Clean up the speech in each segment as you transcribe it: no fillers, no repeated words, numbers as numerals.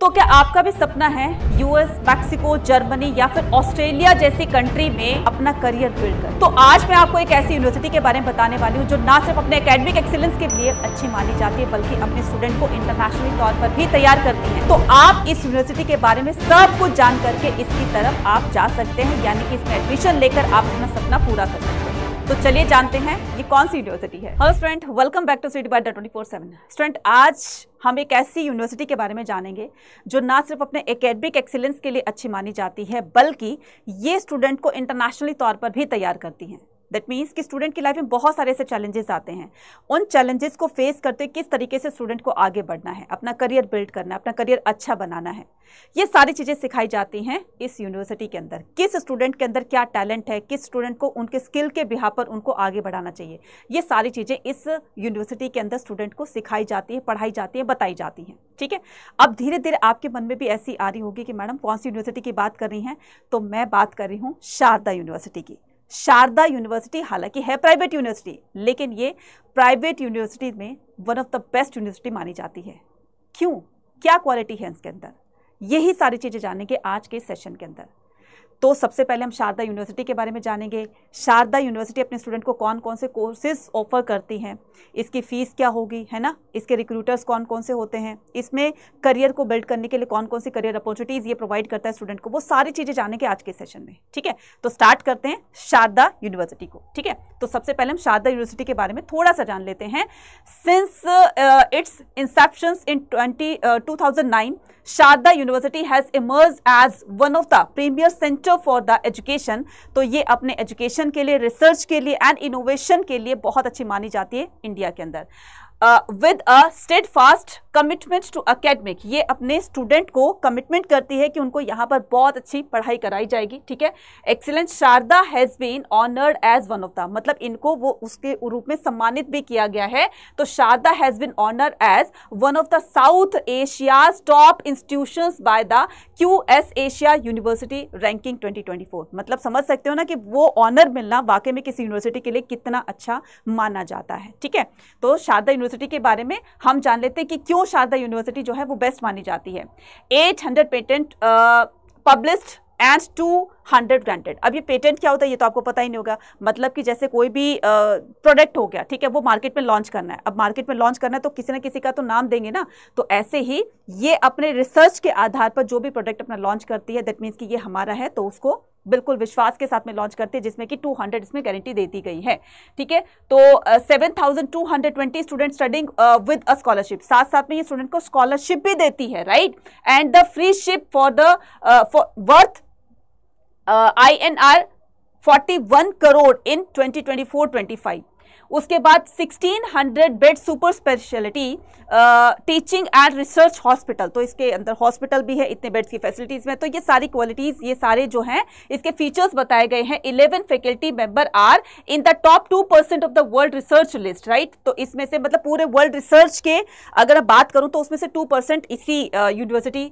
तो क्या आपका भी सपना है यूएस, मैक्सिको, जर्मनी या फिर ऑस्ट्रेलिया जैसी कंट्री में अपना करियर बिल्ड कर? तो आज मैं आपको एक ऐसी यूनिवर्सिटी के बारे में बताने वाली हूँ जो ना सिर्फ अपने एकेडमिक एक्सीलेंस के लिए अच्छी मानी जाती है बल्कि अपने स्टूडेंट को इंटरनेशनली तौर पर भी तैयार करती है। तो आप इस यूनिवर्सिटी के बारे में सब कुछ जान करके इसकी तरफ आप जा सकते हैं, यानी कि इसमें एडमिशन लेकर आप अपना सपना पूरा कर सकते हैं। तो चलिए जानते हैं ये कौन सी यूनिवर्सिटी है। Hello student, welcome back to study by 24/7। Student, आज हम एक ऐसी यूनिवर्सिटी के बारे में जानेंगे जो ना सिर्फ अपने एकेडमिक एक्सीलेंस के लिए अच्छी मानी जाती है बल्कि ये स्टूडेंट को इंटरनेशनली तौर पर भी तैयार करती है। दैट मीन्स कि स्टूडेंट की लाइफ में बहुत सारे ऐसे चैलेंजेस आते हैं, उन चैलेंजेस को फेस करते किस तरीके से स्टूडेंट को आगे बढ़ना है, अपना करियर बिल्ड करना है, अपना करियर अच्छा बनाना है, ये सारी चीज़ें सिखाई जाती हैं इस यूनिवर्सिटी के अंदर। किस स्टूडेंट के अंदर क्या टैलेंट है, किस स्टूडेंट को उनके स्किल के बिहाफ पर उनको आगे बढ़ाना चाहिए, ये सारी चीज़ें इस यूनिवर्सिटी के अंदर स्टूडेंट को सिखाई जाती है, पढ़ाई जाती है, बताई जाती हैं। ठीक है, अब धीरे धीरे आपके मन में भी ऐसी आ रही होगी कि मैडम कौन सी यूनिवर्सिटी की बात कर रही हैं? तो मैं बात कर रही हूँ शारदा यूनिवर्सिटी की। शारदा यूनिवर्सिटी हालांकि है प्राइवेट यूनिवर्सिटी, लेकिन ये प्राइवेट यूनिवर्सिटी में one of the best university मानी जाती है। क्यों, क्या क्वालिटी है इसके अंदर, यही सारी चीज़ें जानेंगे आज के सेशन के अंदर। तो सबसे पहले हम शारदा यूनिवर्सिटी के बारे में जानेंगे। शारदा यूनिवर्सिटी अपने स्टूडेंट को कौन कौन से कोर्सेज ऑफर करती हैं, इसकी फ़ीस क्या होगी, है ना, इसके रिक्रूटर्स कौन कौन से होते हैं, इसमें करियर को बिल्ड करने के लिए कौन कौन सी करियर अपॉर्चुनिटीज़ ये प्रोवाइड करता है स्टूडेंट को, वो सारी चीज़ें जानेंगे आज के सेशन में। ठीक है, तो स्टार्ट करते हैं शारदा यूनिवर्सिटी को। ठीक है, तो सबसे पहले हम शारदा यूनिवर्सिटी के बारे में थोड़ा सा जान लेते हैं। Since its inception in 2009, Sharda university has emerge as one of the premier centre for the education. तो ये अपने एजुकेशन के लिए, रिसर्च के लिए एंड इनोवेशन के लिए बहुत अच्छी मानी जाती है इंडिया के अंदर। With a steadfast commitment to academic, ये अपने स्टूडेंट को कमिटमेंट करती है कि उनको यहाँ पर बहुत अच्छी पढ़ाई कराई जाएगी। ठीक है, excellent Sharda has been honoured as one of the, मतलब इनको वो उसके रूप में सम्मानित भी किया गया है। तो Sharda has been honoured as one of the South Asia's top institutions by the QS Asia university ranking 2024। मतलब समझ सकते हो ना कि वो ऑनर मिलना वाकई में किसी यूनिवर्सिटी के लिए कितना अच्छा माना जाता है। ठीक है, तो शारदा यूनिवर्सिटी के बारे में हम जान लेते हैं कि क्यों शारदा यूनिवर्सिटी जो है वो बेस्ट मानी जाती है। 800 पेटेंट पब्लिश्ड एंड 200 ग्रांटेड। अब ये पेटेंट क्या होता है ये तो आपको पता ही नहीं होगा। मतलब कि जैसे कोई भी प्रोडक्ट हो गया, ठीक है, वो मार्केट में लॉन्च करना है। अब मार्केट में लॉन्च करना है तो किसी ना किसी का तो नाम देंगे ना। तो ऐसे ही ये अपने रिसर्च के आधार पर जो भी प्रोडक्ट अपना लॉन्च करती है, दैट मीन्स कि ये हमारा है, तो उसको बिल्कुल विश्वास के साथ में लॉन्च करती है, जिसमें कि 200 इसमें गारंटी दे दी गई है। ठीक है, तो 7220 student studying with a scholarship, साथ साथ में ये स्टूडेंट को स्कॉलरशिप भी देती है, right. And the free ship for the worth INR 41 crore in 2024-25। उसके बाद 1600 bed super speciality teaching and research hospital, तो इसके अंदर हॉस्पिटल भी है, इतने बेड्स की फैसिलिटीज में। तो ये सारी क्वालिटीज, ये सारे जो हैं इसके फीचर्स बताए गए हैं। 11 faculty member are in the top 2% of the world research list, right. तो इसमें से मतलब पूरे वर्ल्ड रिसर्च के अगर मैं बात करूं तो उसमें से 2% इसी यूनिवर्सिटी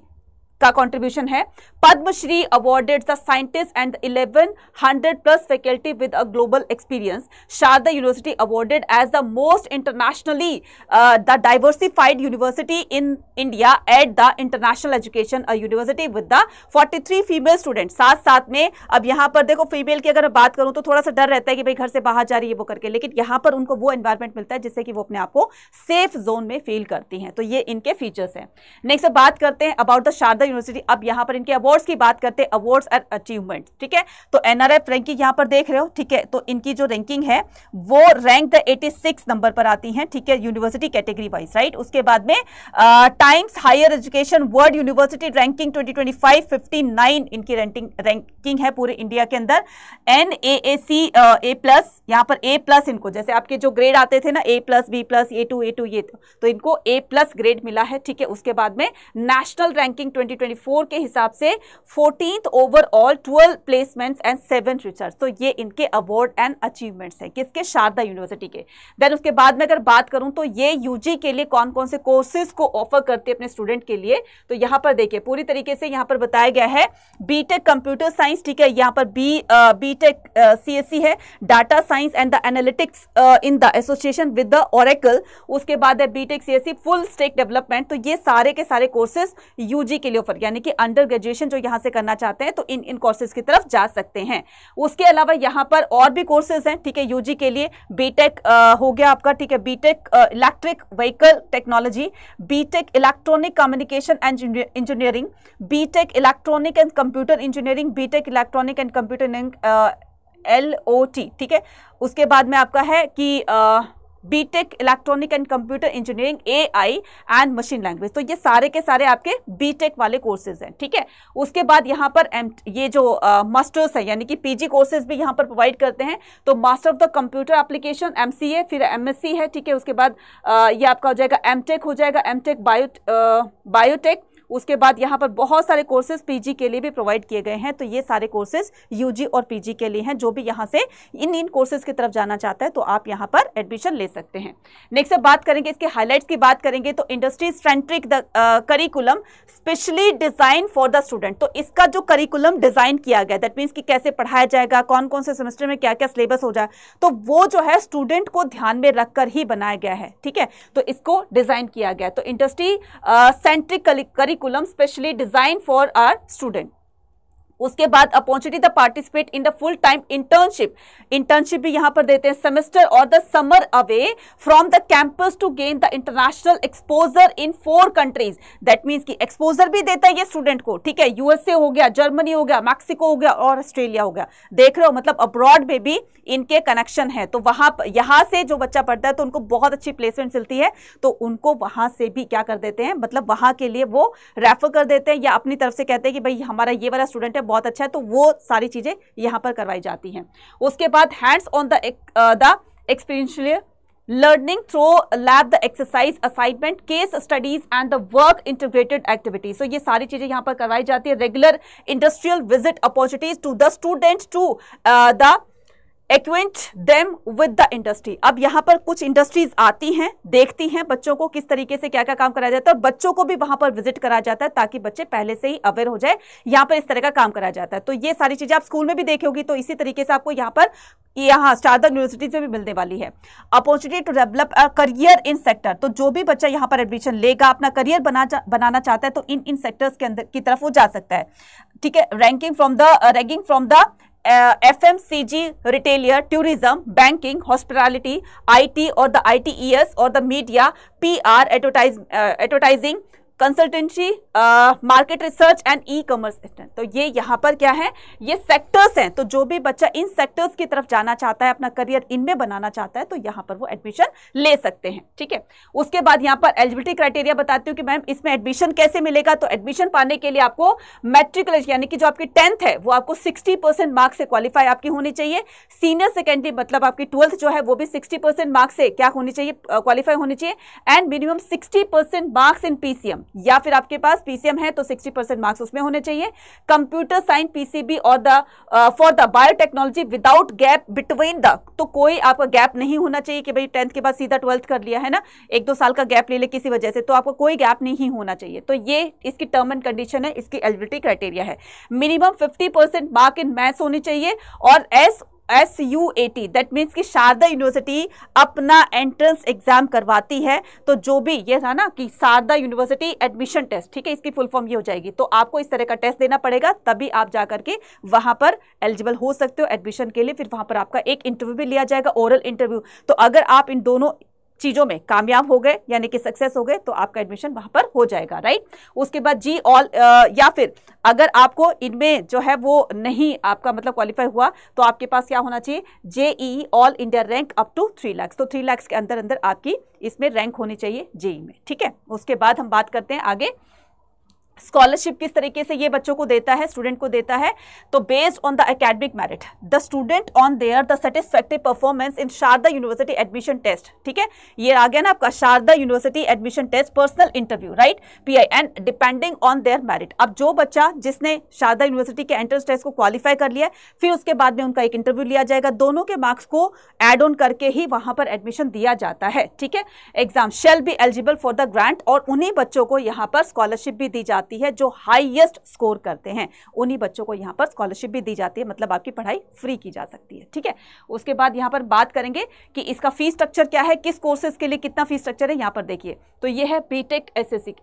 का कंट्रीब्यूशन है। Padma Shri awarded the scientist and 1100 plus faculty with a global experience. Sharda university awarded as the most internationally the diversified university in India at the international education university with the 43 female student. साथ साथ में अब यहाँ पर देखो female की अगर मैं बात करूँ तो थोड़ा सा डर रहता है कि भाई घर से बाहर जा रही है वो करके, लेकिन यहाँ पर उनको वो एनवायरमेंट मिलता है जिससे कि वो अपने आप को सेफ जोन में फील करती हैं। तो ये इनके फीचर्स हैं। नेक्स्ट बात करते हैं अबाउट द शारदा यूनिवर्सिटी। अब यहाँ पर इनके अवार्ड्स की बात करते हैं, अवार्ड्स एंड अचीवमेंट। ठीक है, तो NRF रैंकिंग यहाँ पर देख रहे हो, ठीक है, तो इनकी जो रैंकिंग है वो रैंक द 86 नंबर पर आती है। ठीक है, यूनिवर्सिटी कैटेगरी वाइज, राइट। उसके बाद में Times higher education world university ranking 2025 59 इनकी रैंकिंग है पूरे इंडिया के अंदर। NAAC A+, यहाँ पर A+, इनको जैसे आपके जो ग्रेड आते थे ना A+, B+, A2 ये तो इनको A+ ग्रेड मिला है। ठीक है, उसके बाद में नेशनल रैंकिंग 2025 2024 के हिसाब से 14th overall, 12 placements and 7 research. तो ये इनके अवार्ड एंड अचीवमेंट्स हैं, किसके? शारदा यूनिवर्सिटी के। देन उसके बाद में अगर बात करूं तो ये यूजी के लिए कौन कौन से कोर्सेज को ऑफर करते हैं अपने स्टूडेंट के लिए, तो यहाँ पर देखिए पूरी तरीके से यहाँ पर बताया गया है। बीटेक कंप्यूटर साइंस, ठीक है, यहाँ पर बीटेक सीएससी है, data science and the analytics in the association with the Oracle. उसके बाद है BTech CSC full stack development. तो ये सारे के सारे कोर्सेज यूजी के लिए ऑफर, यानी कि अंडर ग्रेजुएशन जो यहाँ से करना चाहते हैं तो इन कोर्सेज की तरफ जा सकते हैं। उसके अलावा यहाँ पर और भी कोर्सेज हैं, ठीक है, यूजी के लिए। बीटेक हो गया आपका, ठीक है, BTech electric vehicle technology, BTech electronic communication and engineering, BTech electronic and computer engineering, BTech electronic and computer LOT, ठीक है। उसके बाद में आपका है कि BTech electronic and computer engineering, AI and machine language. तो ये सारे के सारे आपके बीटेक वाले कोर्सेज हैं, ठीक है। उसके बाद यहाँ पर ये जो मास्टर्स है यानी कि PG कोर्सेज भी यहाँ पर प्रोवाइड करते हैं। तो master of the computer application MCA, फिर MSc है, ठीक है। उसके बाद ये आपका हो जाएगा MTech, हो जाएगा MTech बायोटेक। उसके बाद यहाँ पर बहुत सारे कोर्सेज पीजी के लिए भी प्रोवाइड किए गए हैं। तो ये सारे कोर्सेज यूजी और पीजी के लिए हैं। जो भी यहाँ से इन कोर्सेज की तरफ जाना चाहता है तो आप यहाँ पर एडमिशन ले सकते हैं। नेक्स्ट बात करेंगे इसके हाइलाइट्स की बात करेंगे तो industry centric curriculum specially design for the student. तो इसका जो करिकुलम डिजाइन किया गया दैट मीन्स कि कैसे पढ़ाया जाएगा, कौन कौन से सेमेस्टर में क्या क्या सिलेबस हो जाए, तो वो जो है स्टूडेंट को ध्यान में रखकर ही बनाया गया है, ठीक है। तो इसको डिजाइन किया गया। तो industry centric curriculum specially design for our student. उसके बाद opportunity the participate in the full time internship भी यहां पर देते हैं, सेमेस्टर और the summer away from the campus to gain the international exposure in 4 countries. That means कि exposure भी देता है ये स्टूडेंट को, ठीक है। यूएसए हो गया, जर्मनी हो गया, मैक्सिको हो गया और ऑस्ट्रेलिया हो गया। देख रहे हो, मतलब अब्रॉड में भी इनके कनेक्शन है। तो वहां यहां से जो बच्चा पढ़ता है तो उनको बहुत अच्छी प्लेसमेंट मिलती है, तो उनको वहां से भी क्या कर देते हैं, मतलब वहां के लिए वो रेफर कर देते हैं या अपनी तरफ से कहते हैं कि भाई हमारा ये वाला स्टूडेंट है बहुत अच्छा है, तो वो सारी चीजें यहां पर करवाई जाती हैं। उसके बाद hands on the experiential learning through lab the exercise assignment case studies and the work integrated activities. तो ये सारी चीजें यहां पर करवाई जाती है। Regular industrial visit opportunities to the students to the acquaint them with the industry. अब यहाँ पर कुछ इंडस्ट्रीज आती हैं, देखती हैं बच्चों को किस तरीके से क्या क्या काम कराया जाता है, और बच्चों को भी वहां पर विजिट कराया जाता है ताकि बच्चे पहले से ही अवेयर हो जाए यहाँ पर इस तरह का काम कराया जाता है। तो ये सारी चीजें आप स्कूल में भी देखी होगी, तो इसी तरीके से आपको यहाँ शारदा यूनिवर्सिटी से भी मिलने वाली है। Opportunity to develop a career in sector. तो जो भी बच्चा यहाँ पर एडमिशन लेगा, अपना करियर बनाना चाहता है तो इन सेक्टर्स के अंदर की तरफ वो जा सकता है, ठीक है। Ranking from the FMCG, retailer, tourism, banking, hospitality, IT और द ITES और the media, PR, advertising, consultancy, market research and ecommerce. तो ये यहाँ पर क्या है, ये सेक्टर्स हैं। तो जो भी बच्चा इन सेक्टर्स की तरफ जाना चाहता है, अपना करियर इनमें बनाना चाहता है, तो यहाँ पर वो एडमिशन ले सकते हैं, ठीक है। उसके बाद यहाँ पर एलिजिबिलिटी क्राइटेरिया बताती हूँ कि मैम इसमें एडमिशन कैसे मिलेगा। तो एडमिशन पाने के लिए आपको मैट्रिकुलेशन यानी कि जो आपकी 10th है वो आपको 60% मार्क्स से क्वालिफाई आपकी होनी चाहिए। सीनियर सेकेंडरी मतलब आपकी 12th जो है वो भी 60% मार्क्स से क्या होनी चाहिए, क्वालिफाई होनी चाहिए। And minimum 60% marks in PCM, या फिर आपके पास PCM है तो 60% मार्क्स उसमें होने चाहिए। कंप्यूटर साइंस PCB और for the biotechnology without gap between the. तो कोई आपका गैप नहीं होना चाहिए कि भाई 10th के बाद सीधा 12th कर लिया है ना, 1-2 साल का गैप ले ले किसी वजह से, तो आपको कोई गैप नहीं होना चाहिए। तो ये इसकी टर्म एंड कंडीशन है, इसकी एलिजिबिलिटी क्राइटेरिया है। मिनिमम 50% मार्क इन मैथ्स होनी चाहिए। और SUAT दैट मीन्स कि शारदा यूनिवर्सिटी अपना एंट्रेंस एग्जाम करवाती है। तो जो भी ये था ना कि शारदा यूनिवर्सिटी एडमिशन टेस्ट, ठीक है, इसकी फुल फॉर्म ये हो जाएगी। तो आपको इस तरह का टेस्ट देना पड़ेगा, तभी आप जाकर के वहां पर एलिजिबल हो सकते हो एडमिशन के लिए। फिर वहां पर आपका एक इंटरव्यू भी लिया जाएगा, ओरल इंटरव्यू। तो अगर आप इन दोनों चीजों में कामयाब हो गए यानी कि सक्सेस हो गए तो आपका एडमिशन वहां पर हो जाएगा, राइट। उसके बाद जी ऑल या फिर अगर आपको इनमें जो है वो नहीं आपका मतलब क्वालिफाई हुआ तो आपके पास क्या होना चाहिए, JEE all India rank up to 3 lakh. तो 3 लाख के अंदर अंदर आपकी इसमें रैंक होनी चाहिए JEE में, ठीक है। उसके बाद हम बात करते हैं आगे स्कॉलरशिप किस तरीके से ये बच्चों को देता है, स्टूडेंट को देता है, तो based on the academic merit the student on their the satisfactory performance in Sharda university admission test. ठीक है, ये आ गया ना आपका Sharda university admission test personal interview, right, PI, and depending on their merit. अब जो बच्चा जिसने शारदा यूनिवर्सिटी के एंट्रेंस टेस्ट को क्वालिफाई कर लिया, फिर उसके बाद में उनका एक इंटरव्यू लिया जाएगा, दोनों के मार्क्स को एड ऑन करके ही वहां पर एडमिशन दिया जाता है। ठीक है, exam shall be eligible for the grant, और उन्हीं बच्चों को यहाँ पर स्कॉलरशिप भी दी जाती है जो हाईएस्ट स्कोर करते हैं, उन्हीं बच्चों को यहाँ पर स्कॉलरशिप भी दी जाती है, मतलब आपकी पढ़ाई फ्री की जा सकती है। ठीक है, उसके बाद यहाँ पर बात करेंगे कि इसका फीस स्ट्रक्चर क्या है, किस कोर्सेज के लिए कितना फीस स्ट्रक्चर है। यहाँ पर देखिए, तो ये है बीटेक एसएससी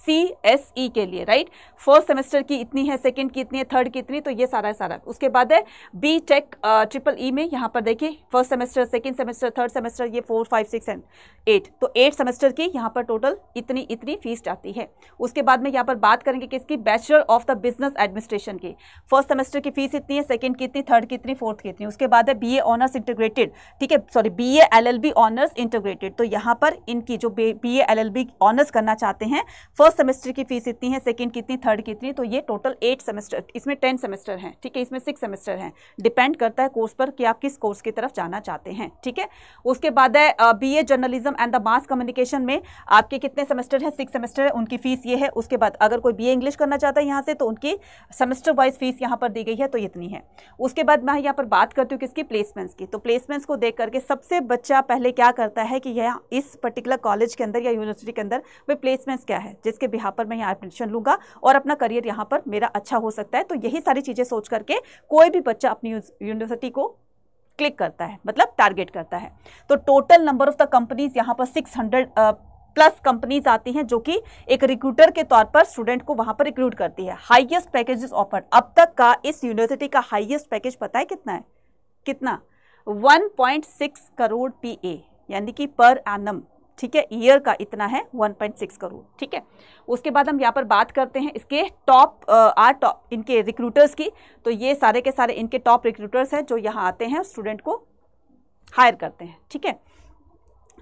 CSE के लिए, राइट, फर्स्ट सेमेस्टर की इतनी है, सेकंड की इतनी है, थर्ड की इतनी, तो ये सारा सारा। उसके बाद है बीटेक EEE में, यहाँ पर देखिए first semester, second semester, third semester, ये 4, 5, 6 एंड 8, तो 8 सेमेस्टर की यहाँ पर टोटल इतनी इतनी फीस आती है। उसके बाद में यहाँ पर बात करेंगे किसकी, bachelor of the business administration की, फर्स्ट सेमेस्टर की फीस इतनी है, सेकंड की इतनी, थर्ड की इतनी, फोर्थ की इतनी। उसके बाद है BA ऑनर्स इंटीग्रेटेड, ठीक है, sorry BA LLB honours integrated, तो यहाँ पर इनकी जो BA LLB ऑनर्स करना चाहते हैं, फर्स्ट सेमेस्टर की फीस इतनी है, सेकंड की इतनी, थर्ड की इतनी, तो ये टोटल 8 सेमेस्टर, इसमें 10 सेमेस्टर हैं। ठीक है, इसमें 6 सेमेस्टर हैं, डिपेंड करता है कोर्स पर कि आप किस कोर्स की तरफ जाना चाहते हैं। ठीक है, उसके बाद है BA journalism and the mass communication में आपके कितने सेमेस्टर है, 6 सेमेस्टर है, उनकी फीस ये है। उसके बाद अगर कोई BA इंग्लिश करना चाहता है यहाँ से, तो उनकी सेमेस्टर वाइज फीस यहाँ पर दी गई है, तो इतनी है। उसके बाद मैं यहाँ पर बात करती हूँ किसकी, प्लेसमेंट्स की। तो प्लेसमेंट्स को देख करके सबसे बच्चा पहले क्या करता है कि यह इस पर्टिकुलर कॉलेज के अंदर या यूनिवर्सिटी के अंदर वे प्लेसमेंट्स क्या है जिसके बिहाफ पर मैं यहाँ एडमिशन लूंगा और अपना करियर यहाँ पर मेरा अच्छा हो सकता है। तो यही सारी चीजें सोच करके कोई भी बच्चा अपनी यूनिवर्सिटी को क्लिक करता है, मतलब टारगेट करता है। तो total number of the companies यहाँ पर 600 प्लस कंपनीज आती हैं जो कि एक रिक्रूटर के तौर पर स्टूडेंट को वहां पर रिक्रूट करती है। हाईएस्ट पैकेजेस ऑफर्ड, अब तक का इस यूनिवर्सिटी का हाईएस्ट पैकेज पता है कितना है, कितना, 1.6 करोड़ PA, यानी कि पर एनम। ठीक है, ईयर का इतना है 1.6 करोड़। ठीक है, उसके बाद हम यहाँ पर बात करते हैं इसके टॉप इनके रिक्रूटर्स की। तो ये सारे के सारे इनके टॉप रिक्रूटर्स हैं जो यहाँ आते हैं स्टूडेंट को हायर करते हैं। ठीक है,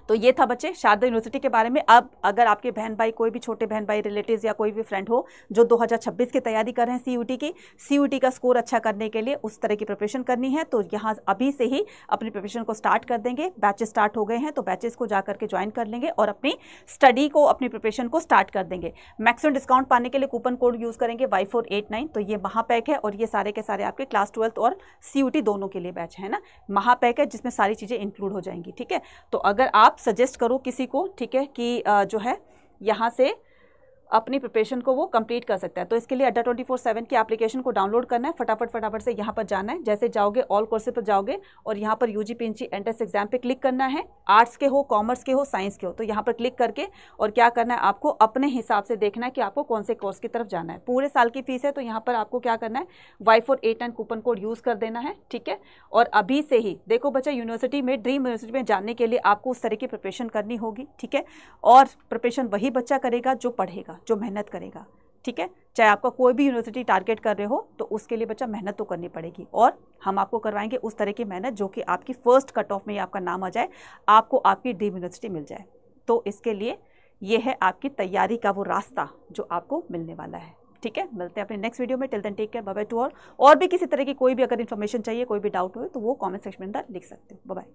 तो ये था बच्चे शारदा यूनिवर्सिटी के बारे में। अब अगर आपके बहन भाई, कोई भी छोटे बहन भाई, रिलेटिव्स या कोई भी फ्रेंड हो जो 2026 की तैयारी कर रहे हैं CUT का स्कोर अच्छा करने के लिए उस तरह की प्रिपरेशन करनी है, तो यहाँ अभी से ही अपनी प्रिपरेशन को स्टार्ट कर देंगे। बैचेस स्टार्ट हो गए हैं, तो बैचेस को जा करके ज्वाइन कर लेंगे और अपनी स्टडी को, अपनी प्रिपरेशन को स्टार्ट कर देंगे। मैक्सिमम डिस्काउंट पाने के लिए कूपन कोड यूज़ करेंगे Y489। तो ये महापैक है और ये सारे के सारे आपके क्लास 12th और CUT दोनों के लिए बैच है ना, महापैक है जिसमें सारी चीज़ें इंक्लूड हो जाएंगी। ठीक है, तो अगर आप सजेस्ट करो किसी को, ठीक है, कि जो है यहाँ से अपनी प्रिपरेशन को वो कंप्लीट कर सकता है, तो इसके लिए अड्डा 24/7 की एप्लीकेशन को डाउनलोड करना है। फटाफट से यहाँ पर जाना है। जैसे जाओगे ऑल कोर्सेज पर जाओगे और यहाँ पर UG PG एंट्रेंस एग्जाम पे क्लिक करना है। आर्ट्स के हो, कॉमर्स के हो, साइंस के हो, तो यहाँ पर क्लिक करके और क्या करना है, आपको अपने हिसाब से देखना है कि आपको कौन से कोर्स की तरफ जाना है। पूरे साल की फीस है, तो यहाँ पर आपको क्या करना है, Y489 कूपन कोड यूज़ कर देना है। ठीक है, और अभी से ही देखो बच्चा, यूनिवर्सिटी में, ड्रीम यूनिवर्सिटी में जाने के लिए आपको उस तरह की प्रिपरेशन करनी होगी। ठीक है, और प्रिपरेशन वही बच्चा करेगा जो पढ़ेगा, जो मेहनत करेगा। ठीक है, चाहे आपका कोई भी यूनिवर्सिटी टारगेट कर रहे हो, तो उसके लिए बच्चा मेहनत तो करनी पड़ेगी और हम आपको करवाएंगे उस तरह की मेहनत जो कि आपकी फर्स्ट कट ऑफ में आपका नाम आ जाए, आपको आपकी ड्रीम यूनिवर्सिटी मिल जाए। तो इसके लिए ये है आपकी तैयारी का वो रास्ता जो आपको मिलने वाला है। ठीक है, मिलते हैं अपने नेक्स्ट वीडियो में। Till then take care, bye bye to all. और भी किसी तरह की कोई भी अगर इन्फॉर्मेशन चाहिए, कोई भी डाउट हो तो वो कॉमेंट सेक्शन में अंदर लिख सकते हो। Bye bye.